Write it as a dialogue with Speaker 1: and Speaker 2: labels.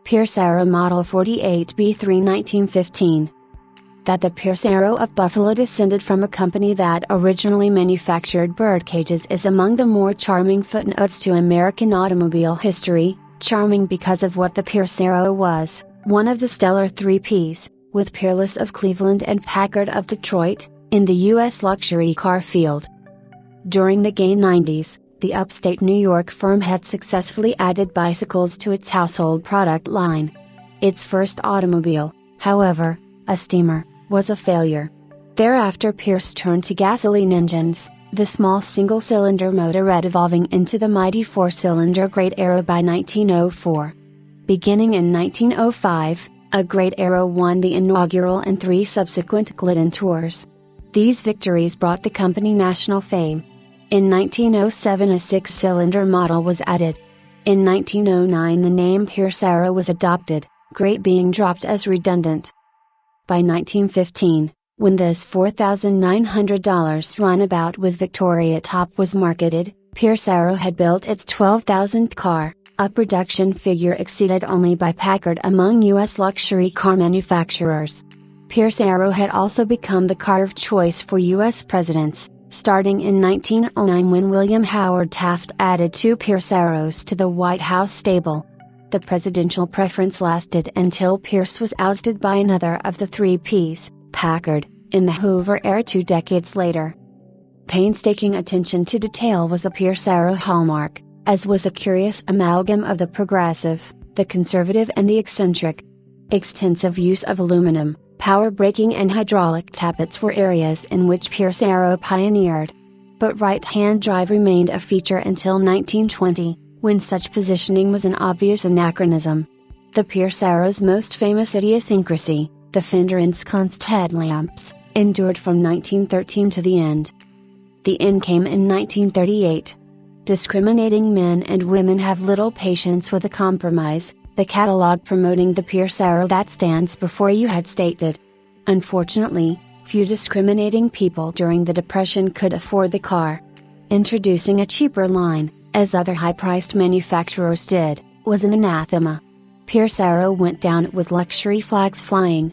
Speaker 1: Pierce Arrow Model 48B3 1915. That the Pierce Arrow of Buffalo descended from a company that originally manufactured birdcages is among the more charming footnotes to American automobile history, charming because of what the Pierce Arrow was, one of the stellar three Ps, with Peerless of Cleveland and Packard of Detroit, in the U.S. luxury car field. During the gay 90s, the upstate New York firm had successfully added bicycles to its household product line. Its first automobile, however, a steamer, was a failure. Thereafter Pierce turned to gasoline engines, the small single-cylinder motorette evolving into the mighty four-cylinder Great Arrow by 1904. Beginning in 1905, a Great Arrow won the inaugural and three subsequent Glidden Tours. These victories brought the company national fame. In 1907 a six-cylinder model was added. In 1909 the name Pierce Arrow was adopted, Great being dropped as redundant. By 1915, when this $4,900 runabout with Victoria top was marketed, Pierce Arrow had built its 12,000th car, a production figure exceeded only by Packard among U.S. luxury car manufacturers. Pierce Arrow had also become the car of choice for U.S. presidents, starting in 1909 when William Howard Taft added two Pierce Arrows to the White House stable. The presidential preference lasted until Pierce was ousted by another of the three Ps, Packard, in the Hoover era 2 decades later. Painstaking attention to detail was a Pierce Arrow hallmark, as was a curious amalgam of the progressive, the conservative and the eccentric. Extensive use of aluminum, power braking and hydraulic tappets were areas in which Pierce Arrow pioneered. But right-hand drive remained a feature until 1920, when such positioning was an obvious anachronism. The Pierce Arrow's most famous idiosyncrasy, the fender-ensconced headlamps, endured from 1913 to the end. The end came in 1938. Discriminating men and women have little patience with a compromise, the catalog promoting the Pierce Arrow that stands before you had stated. Unfortunately, few discriminating people during the Depression could afford the car. Introducing a cheaper line, as other high-priced manufacturers did, was an anathema. Pierce Arrow went down with luxury flags flying,